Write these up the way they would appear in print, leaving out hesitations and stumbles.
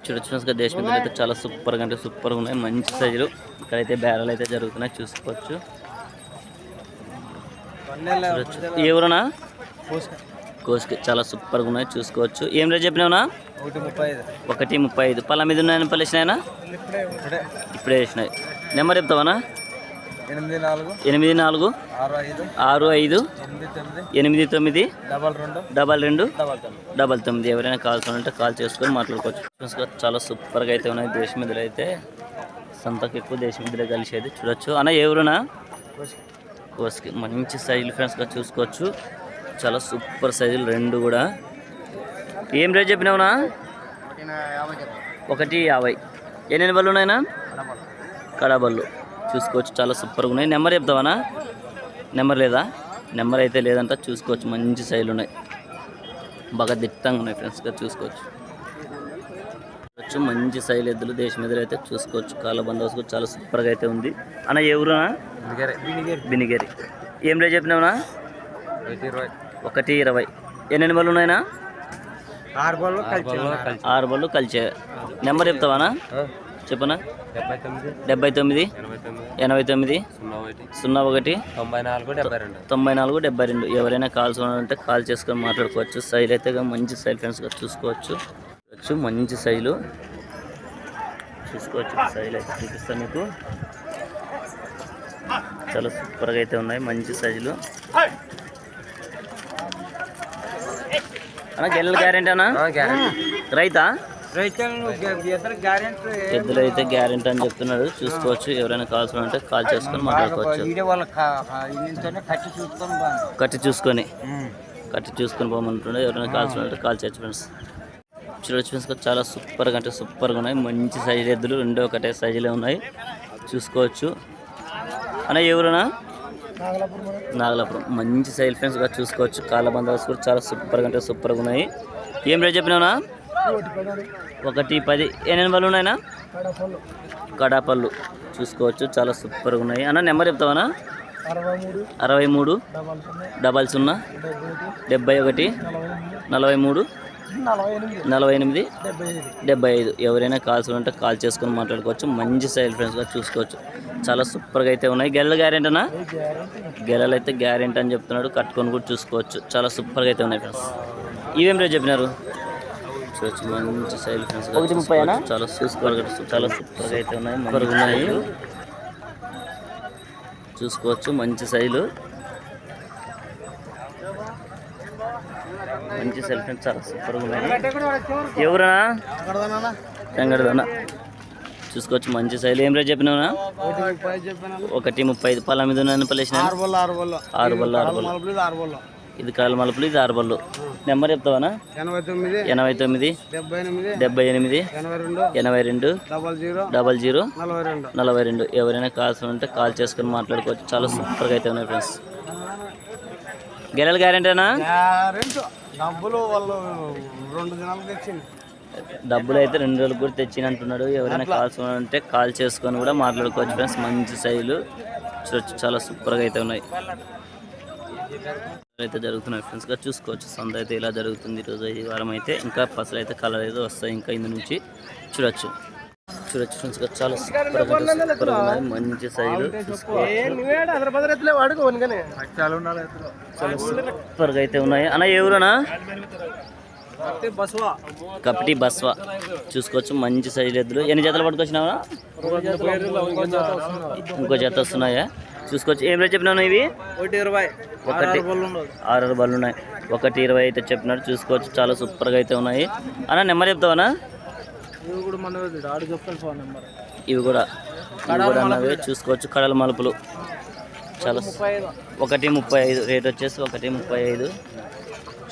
చూడొచ్చు దేశం మీద అయితే చాలా సూపర్గా అంటే సూపర్గా ఉన్నాయి. మంచి సైజులు. ఇక్కడైతే బేరాలు అయితే జరుగుతున్నాయి, చూసుకోవచ్చు. ఏ ఊరనా? కోసుకి చాలా సూపర్గా ఉన్నాయి, చూసుకోవచ్చు. ఏం రేట్ చెప్పినావునా? 1:35. పళ్ళ మీద ఉన్నాయని పళ్ళు వేసినాయనా? ఇప్పుడే వేసినాయి. నెంబర్ చెప్తావనా? 84 65 89 22 99. ఎవరైనా కావాల్సి కాల్ చేసుకొని మాట్లాడుకోవచ్చు. చాలా సూపర్గా అయితే ఉన్నాయి. దేశం మీదలో అయితే సంతకు ఎక్కువ దేశం మీదలో కలిసేది. చూడొచ్చు అన్న. ఎవరునా? కోసుకి మంచి సైజులు ఫ్రెండ్స్గా చూసుకోవచ్చు. చాలా సూపర్ సైజులు రెండు కూడా. ఏం రేట్ చెప్పినావునా? 1:50. ఎన్ని బళ్ళు ఉన్నాయినా? కడాబళ్ళు చూసుకోవచ్చు. చాలా సూపర్గా ఉన్నాయి. నెంబర్ చెప్తావనా? నెంబర్ లేదా? నెంబర్ అయితే లేదంట, చూసుకోవచ్చు. మంచి సైజులు ఉన్నాయి, బాగా దిట్టంగా ఉన్నాయి ఫ్రెండ్స్గా చూసుకోవచ్చు. మంచి సైజులు ఎద్దులు దేశం మీద అయితే చూసుకోవచ్చు. కాళ్ళ బందోబస్తు చాలా సూపర్గా అయితే ఉంది. అన్న ఎవరునా? బినిగేరి. ఏం రేట్ చెప్పినావునా? 1:20. ఎన్ని బళ్ళు ఉన్నాయినా? 6 బళ్ళు కలిసే. నెంబర్ చెప్తావానా? చెప్పనా? 79 89 01 94 72. ఎవరైనా కాల్స్ ఉంటే కాల్ చేసుకొని మాట్లాడుకోవచ్చు. సైజు అయితే మంచి సైజ్ ఫ్రెండ్స్గా చూసుకోవచ్చు. మంచి సైజులు చూసుకోవచ్చు. సైజులు అయితే చూపిస్తాను మీకు. చాలా సూపర్గా అయితే ఉన్నాయి, మంచి సైజులు. అన్న గెల్లల గ్యారెంటీ అన్నా? రైతా? ఎద్దులు అయితే గ్యారెంటీ అని చెప్తున్నాడు, చూసుకోవచ్చు. ఎవరైనా కాల్స్ ఉంటే కాల్ చేసుకొని మాట్లాడుకోవచ్చు. కట్టి చూసుకొని పోమంటుండే. ఎవరైనా కాల్స్ ఉంటే కాల్ చేయొచ్చు ఫ్రెండ్స్. చూడొచ్చు ఫ్రెండ్స్, చాలా సూపర్గా అంటే సూపర్గా ఉన్నాయి. మంచి సైజు ఎద్దులు రెండు ఒకటే సైజులో ఉన్నాయి, చూసుకోవచ్చు. అన్న ఎవరునా? నాగలాపురం. మంచి సైజ్ ఫ్రెండ్స్గా చూసుకోవచ్చు. కాళ్ళ బందోబస్తు కూడా చాలా సూపర్గా అంటే సూపర్గా ఉన్నాయి. ఏం రేట్ చెప్పినావునా? 1:10. ఎన్ని బళ్ళు ఉన్నాయినా? కడాపళ్ళు చూసుకోవచ్చు. చాలా సూపర్గా ఉన్నాయి. అన్న నెంబర్ చెప్తావనా? 63 00 71 43 48 75. ఎవరైనా కాల్స్ ఉంటే కాల్ చేసుకొని మాట్లాడుకోవచ్చు. మంచి సైజ్ ఫ్రెండ్స్గా చూసుకోవచ్చు. చాలా సూపర్గా అయితే ఉన్నాయి. గెలల గ్యారెంటీ అన్నా? గెలలు అయితే గ్యారెంటీ అని చెప్తున్నాడు, కట్టుకొని కూడా చూసుకోవచ్చు. చాలా సూపర్గా అయితే ఉన్నాయి ఫ్రెండ్స్. ఇవేం రేట్ చెప్పినారు? చూడొచ్చు. మంచి సైజ్ ఫ్రెండ్స్, చాలా చూసుకోవాలి. చాలా సూపర్గా అయితే ఉన్నాయి, ఉన్నాయి, చూసుకోవచ్చు. మంచి సైజులు, మంచి సైజ్ ఫ్రెండ్స్, చాలా సూపర్గా ఉన్నాయి. ఎవరన్నా? వెంకటదన్న చూసుకోవచ్చు. మంచి శైలి. ఏం రేట్ చెప్పినా? 1:35. పళ్ళ మీద పల్లేసిన 6 బళ్ళు. ఇది కాళ్ళ మలుపులు, ఇది 6 బళ్ళు. నెంబర్ చెప్తావనా? 89 78 82 00 42. ఎవరైనా కాల్స్ ఉంటే కాల్ చేసుకొని మాట్లాడుకోవచ్చు. చాలా సూపర్గా అయితే ఉన్నాయి ఫ్రెండ్స్. గెలల గ్యారెంటీనా? డబ్బులు అయితే 2 రోజులు కూడా తెచ్చినంటున్నాడు. ఎవరైనా కాల్స్ ఉంటే కాల్ చేసుకొని కూడా మాట్లాడుకోవచ్చు ఫ్రెండ్స్. మంచి సైజులు చూడొచ్చు. చాలా సూపర్గా అయితే ఉన్నాయి. అయితే జరుగుతున్నాయి ఫ్రెండ్స్గా చూసుకోవచ్చు. సంత అయితే ఇలా జరుగుతుంది ఈరోజు, ఈ వారం అయితే. ఇంకా పసలు అయితే కలర్ అయితే వస్తాయి ఇంకా ఇందు నుంచి. చూడొచ్చు ఫ్రెండ్స్గా చాలా సూపర్గా ఉన్నాయి. మంచి సైజులు చాలా సూపర్గా అయితే ఉన్నాయి. అన్న ఎవరునా? కపటి బస్వా చూసుకోవచ్చు. మంచి సైజులు ఎద్దులు. ఎన్ని జతలు పట్టుకొచ్చినావా? ఇంకో జత వస్తున్నాయా? చూసుకోవచ్చు. ఏం రేట్ చెప్పినావు ఇవి? 6 బళ్ళు ఉన్నాయి. 1:20 అయితే చెప్పినాడు, చూసుకోవచ్చు. చాలా సూపర్గా అయితే ఉన్నాయి. అన్న నెంబర్ చెప్తావనా? ఇవి కూడా అన్నవే, చూసుకోవచ్చు. కడల మలుపులు చాలా 1:35. రేట్ వచ్చేసి 1:35.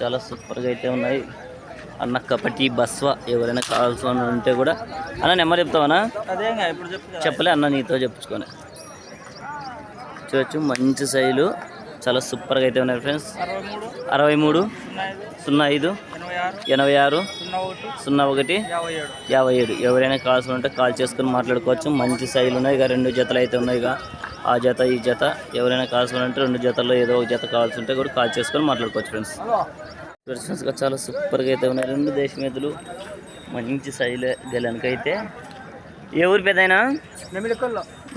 చాలా సూపర్గా అయితే ఉన్నాయి. అన్న కపటి బస్వా. ఎవరైనా కావాల్సి ఉంటే కూడా అన్న నెంబర్ చెప్తావనా? చెప్పలే అన్న, నీతో చెప్పుకొని. చూడొచ్చు. మంచి సైజులు చాలా సూపర్గా అయితే ఉన్నాయి ఫ్రెండ్స్. 63 05 86 01 57. ఎవరైనా కాల్స్ ఉంటే కాల్ చేసుకొని మాట్లాడుకోవచ్చు. మంచి సైజులు ఉన్నాయి. ఇక 2 జతలు అయితే ఉన్నాయి. ఇక ఆ జత ఈ జత ఎవరైనా కాల్స్ ఉంటే 2 జతల్లో ఏదో ఒక జత కావాల్సి ఉంటే కూడా కాల్ చేసుకొని మాట్లాడుకోవచ్చు ఫ్రెండ్స్. ఫ్రెండ్స్గా చాలా సూపర్గా అయితే ఉన్నాయి. 2 దేశం ఎద్దులు మంచి సైజులే గెలనికైతే. ఏ ఊరు పెద్దయినా?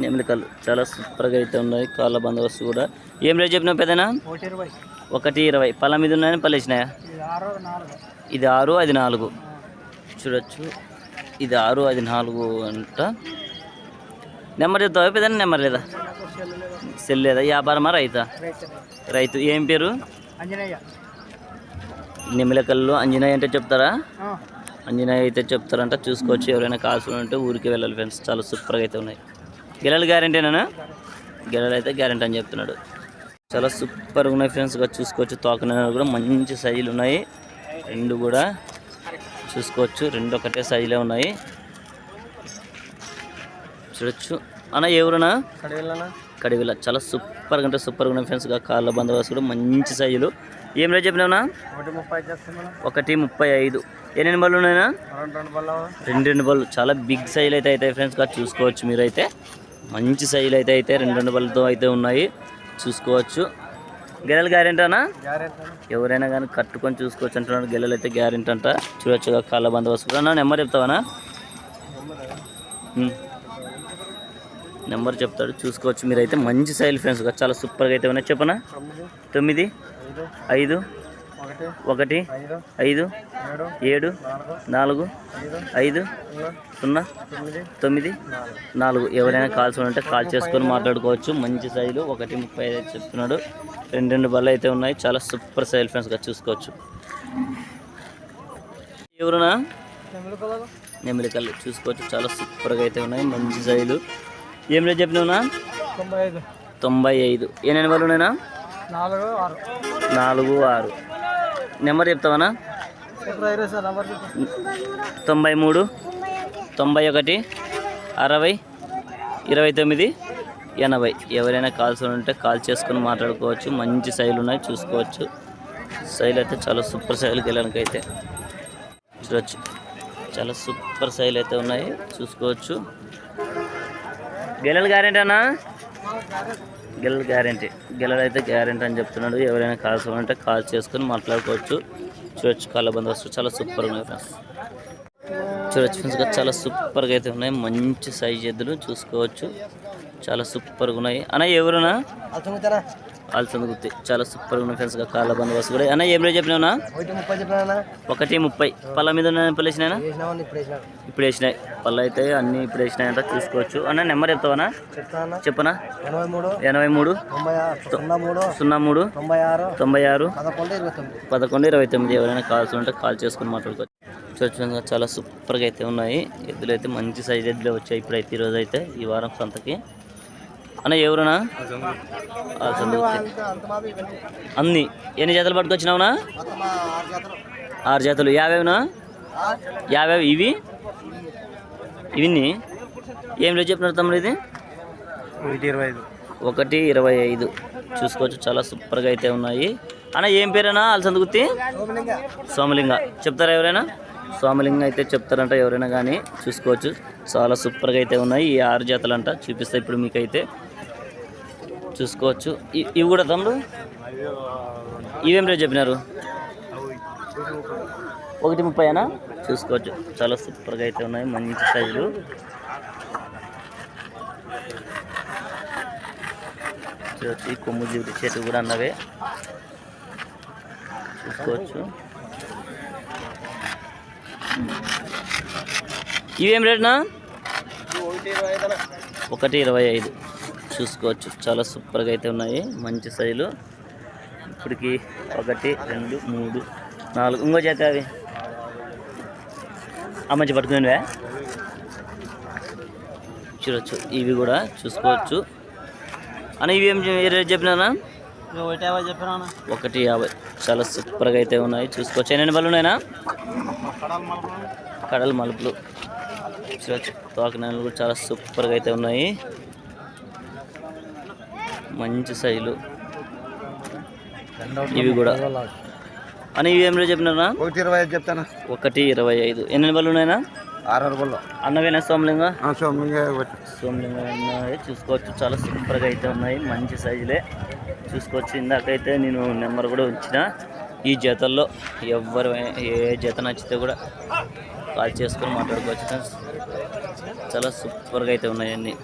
నెమిలికల్లు. చాలా సూపర్గా అయితే ఉన్నాయి. కాళ్ళ బందోబస్తు కూడా. ఏం రేట్ చెప్పినావు పెద్దనా? 120. పళ్ళ మీద ఉన్నాయని పళ్ళు వేసినాయా? ఇది 6 అది 4. చూడొచ్చు, ఇది 6 అది 4 అంట. నెంబర్ చెప్తావా పెద్దనా? నెంబర్ లేదా? సెల్ లేదా? వ్యాపారమా రైతా? రైతు. ఏం పేరు? నెమిలికల్లు అంజనేయ అంటే చెప్తారా? అంజనేయ అయితే చెప్తారంట. చూసుకోవచ్చు. ఎవరైనా కావాల్సి ఉంటే ఊరికి వెళ్ళాలి ఫ్రెండ్స్. చాలా సూపర్గా అయితే ఉన్నాయి. గెలలు గ్యారెంటీనా? గెలలు అయితే గ్యారెంటీ అని చెప్తున్నాడు. చాలా సూపర్గా ఉన్నాయి ఫ్రెండ్స్గా చూసుకోవచ్చు. తోకనైనా కూడా మంచి సైజులు ఉన్నాయి. రెండు కూడా చూసుకోవచ్చు. రెండు ఒకటే సైజులే ఉన్నాయి. చూడొచ్చు. అన్న ఎవరునా? కడివిల. చాలా సూపర్గా అంటే సూపర్గా ఉన్నాయి ఫ్రెండ్స్గా. కాళ్ళ బందోబస్తు కూడా మంచి సైజులు. ఏం రేట్ చెప్పినావునా? 135. ఎన్ని బళ్ళు ఉన్నాయినా? 2 బళ్ళు. చాలా బిగ్ సైజులు అయితే అవుతాయి ఫ్రెండ్స్గా. చూసుకోవచ్చు మీరైతే. మంచి సైజులు అయితే 2 బళ్ళతో అయితే ఉన్నాయి. చూసుకోవచ్చు. గెలలు గ్యారెంటీ అనా? ఎవరైనా కానీ కట్టుకొని చూసుకోవచ్చు అంటున్నాడు. గెలలు అయితే గ్యారెంటీ అంట. చూడొచ్చు. కాళ్ళ బందోబస్తు అన్న నెంబర్ చెప్తావనా? నెంబర్ చెప్తాడు. చూసుకోవచ్చు మీరైతే. మంచి సైజులు ఫ్రెండ్స్గా. చాలా సూపర్గా అయితే ఉన్నాయి. చెప్పనా? 9 5 1 5 7 4 5 0 9 4. ఎవరైనా కాల్స్ ఉంటే కాల్ చేసుకొని మాట్లాడుకోవచ్చు. మంచి సైజులు. 135 చెప్తున్నాడు. 2 బళ్ళు అయితే ఉన్నాయి. చాలా సూపర్ సైజులు ఫ్రెండ్స్గా. చూసుకోవచ్చు. ఎవరునా? నెమిలికల్లు. చూసుకోవచ్చు. చాలా సూపర్గా అయితే ఉన్నాయి. మంచి సైజులు. ఏం రేట్ చెప్పినావునా? 95. ఎన్ని బళ్ళు ఉన్నాయినా? 4 6. నెంబర్ చెప్తావనా? 93 91 60 29 80. ఎవరైనా కాల్స్ ఉంటే కాల్ చేసుకొని మాట్లాడుకోవచ్చు. మంచి సైజులు ఉన్నాయి. చూసుకోవచ్చు. సైజులు అయితే చాలా సూపర్ సైజులకి వెళ్ళడానికైతే. చూడవచ్చు. చాలా సూపర్ సైజులు అయితే ఉన్నాయి. చూసుకోవచ్చు. గెలలు గ్యారెంటీ అన్నా? గెలలు గ్యారెంటీ. గెలలు అయితే గ్యారెంటీ అని చెప్తున్నాడు. ఎవరైనా కాల్స్ ఉంటే కాల్ చేసుకొని మాట్లాడుకోవచ్చు. చూడొచ్చు. కాళ్ళ బందోబస్తు చాలా సూపర్గా ఉన్నాయి ఫ్రెండ్స్. చూడొచ్చు ఫ్రెండ్స్గా. చాలా సూపర్గా అయితే ఉన్నాయి. మంచి సైజ్ ఎద్దులు. చూసుకోవచ్చు. చాలా సూపర్గా ఉన్నాయి. అన్న ఎవరునా? ఆల్చందుగుత్తి. చాలా సూపర్గా ఉన్నాయి ఫ్రెండ్స్గా. కాళ్ళ బందోబస్తు కూడా. అన్న ఏం రేట్ చెప్పినావునా? 130. పళ్ళ మీద ఉన్నాయి పళ్ళు వేసినాయినా? ఇప్పుడు వేసినాయి. పళ్ళు అయితే అన్ని ఇప్పుడు వేసినాయంట. చూసుకోవచ్చు. అన్న నెంబర్ చెప్తావనా? చెప్పనా? 83 03 96 11 29. ఎవరైనా కాల్స్ ఉంటే కాల్ చేసుకుని మాట్లాడుకోవచ్చు. చూడండి. చాలా సూపర్గా అయితే ఉన్నాయి. ఎద్దులు అయితే మంచి సైజ్ ఎద్దులే వచ్చాయి ఇప్పుడైతే. ఈరోజు అయితే ఈ వారం సంతకి. అన్న ఎవరునా? అన్ని ఎన్ని జతలు పట్టుకొచ్చినావునా? 6 జతలు. 50నా? 50 ఇవి ఏం రేట్ చెప్పినారు తమ్ముడు? ఇది 125. చూసుకోవచ్చు. చాలా సూపర్గా అయితే ఉన్నాయి. అన్న ఏం పేరేనా? అలసందుగుత్తి సోమలింగ. చెప్తారా ఎవరైనా? సోమలింగ అయితే చెప్తారంట ఎవరైనా కానీ. చూసుకోవచ్చు. చాలా సూపర్గా అయితే ఉన్నాయి. ఈ 6 జతలు అంట. చూపిస్తా ఇప్పుడు మీకైతే. చూసుకోవచ్చు. ఇవి కూడా తమ్ముడు ఇవేం రేట్ చెప్పినారు? 130 చూసుకోవచ్చు. చాలా సూపర్గా అయితే ఉన్నాయి. మంచి సైజులు. చూడవచ్చు. ఈ కొమ్ము జీవిత చెట్టు కూడా అన్నవే. చూసుకోవచ్చు. ఇవేం రేట్నా? 125. చూసుకోవచ్చు. చాలా సూపర్గా అయితే ఉన్నాయి. మంచి సైజులు. ఇప్పటికి 1 2 3 4 ఇంకో చేత అవి మంచి పట్టుకునేవే. చూడవచ్చు. ఇవి కూడా చూసుకోవచ్చు. అని ఇవి ఏం రేట్ చెప్పినా? 150. చాలా సూపర్గా అయితే ఉన్నాయి. చూసుకోవచ్చు. ఎన్ని బళ్ళు ఉన్నాయినా? కడల మలుపులు. చూడవచ్చు. తోకనాలు కూడా చాలా సూపర్గా అయితే ఉన్నాయి. మంచి సైజులు ఇవి కూడా. అని ఇవి ఏం రేట్ చెప్పినారా? 125 చెప్తాను. 125. ఎన్ని బళ్ళు ఉన్నాయినా? 6 బళ్ళు. అన్నవేనా? సోమలింగ. సోమలింగ ఉన్నాయి. చూసుకోవచ్చు. చాలా సూపర్గా అయితే ఉన్నాయి. మంచి సైజులే. చూసుకోవచ్చు. ఇందాకైతే నేను నెంబర్ కూడా ఉంచిన. ఈ జతల్లో ఎవరు ఏ జత నచ్చితే కూడా కాల్ చేసుకొని మాట్లాడుకోవచ్చు ఫ్రెండ్స్. చాలా సూపర్గా అయితే ఉన్నాయి అన్నీ.